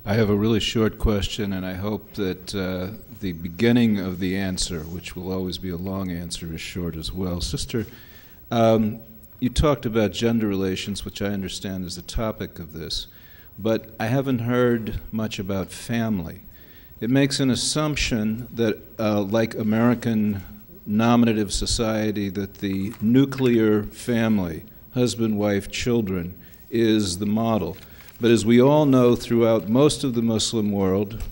I have a really short question, and I hope that the beginning of the answer, which will always be a long answer, is short as well. Sister, you talked about gender relations, which I understand is the topic of this, but I haven't heard much about family. It makes an assumption that, like American nominative society, that the nuclear family, husband, wife, children, is the model. But as we all know, throughout most of the Muslim world,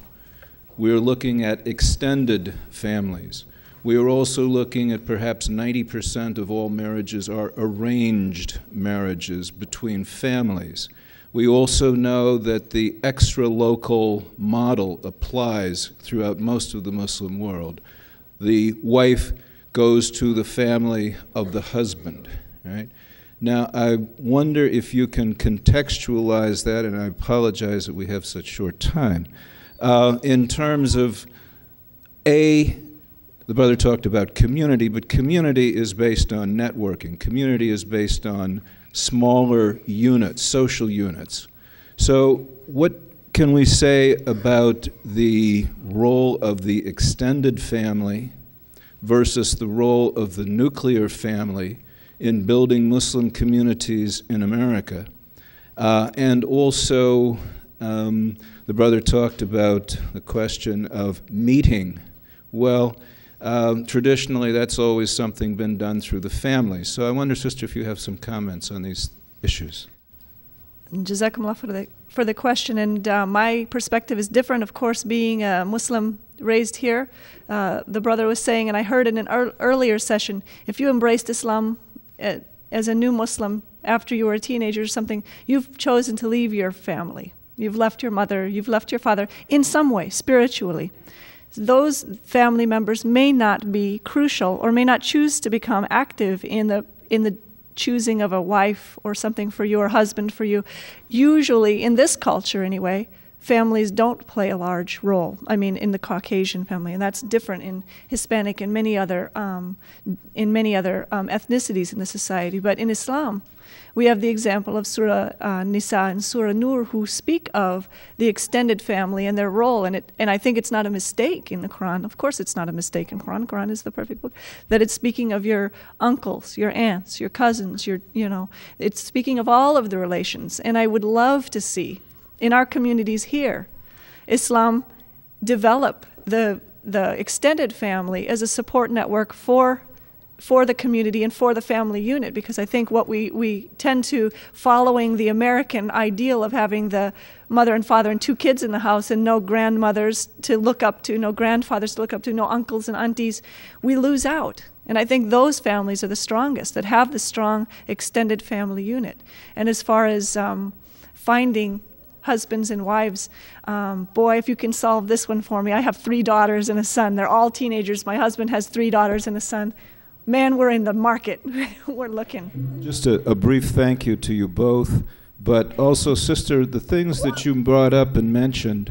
we are looking at extended families. We are also looking at perhaps 90% of all marriages are arranged marriages between families. We also know that the extra-local model applies throughout most of the Muslim world. The wife goes to the family of the husband, right? Now, I wonder if you can contextualize that, and I apologize that we have such short time, in terms of, the brother talked about community, but community is based on networking. Community is based on smaller units, social units. So what can we say about the role of the extended family versus the role of the nuclear family in building Muslim communities in America? And also, the brother talked about the question of meeting. Well, traditionally, that's always something been done through the family. So I wonder, sister, if you have some comments on these issues. Jazakumullah for the question. And my perspective is different, of course, being a Muslim raised here. The brother was saying, and I heard in an earlier session, if you embraced Islam as a new Muslim after you were a teenager or something, you've chosen to leave your family. You've left your mother, you've left your father, in some way, spiritually. Those family members may not be crucial or may not choose to become active in the choosing of a wife or something for you or husband for you. Usually, in this culture anyway, families don't play a large role. I mean, in the Caucasian family, and that's different in Hispanic and many other ethnicities in the society. But in Islam, we have the example of Surah Nisa and Surah Nur, who speak of the extended family and their role. And I think it's not a mistake in the Quran. Of course, it's not a mistake in the Quran. The Quran is the perfect book. That it's speaking of your uncles, your aunts, your cousins. It's speaking of all of the relations. And I would love to see in our communities here, Islam develop the extended family as a support network for the community and for the family unit, because I think what we tend to, following the American ideal of having the mother and father and two kids in the house and no grandmothers to look up to, no grandfathers to look up to, no uncles and aunties, we lose out. And I think those families are the strongest, that have the strong extended family unit. And as far as finding husbands and wives, boy, if you can solve this one for me. I have 3 daughters and a son. They're all teenagers. My husband has 3 daughters and a son. Man, we're in the market. We're looking. Just a brief thank you to you both, but also, sister, the things that you brought up and mentioned,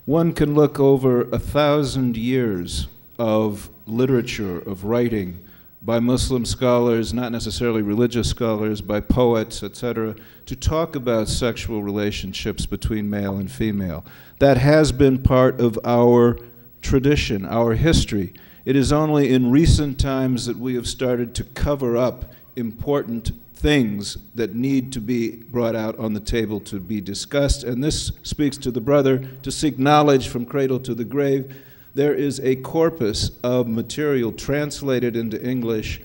one can look over 1,000 years of literature, of writing, by Muslim scholars, not necessarily religious scholars, by poets, etc., to talk about sexual relationships between male and female. That has been part of our tradition, our history. It is only in recent times that we have started to cover up important things that need to be brought out on the table to be discussed. And this speaks to the brother to seek knowledge from cradle to the grave. There is a corpus of material translated into English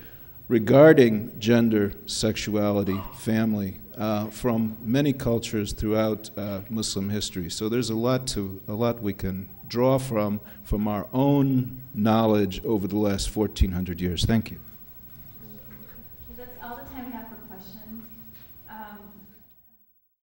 regarding gender, sexuality, family, from many cultures throughout Muslim history. So there's a lot we can draw from our own knowledge over the last 1,400 years. Thank you.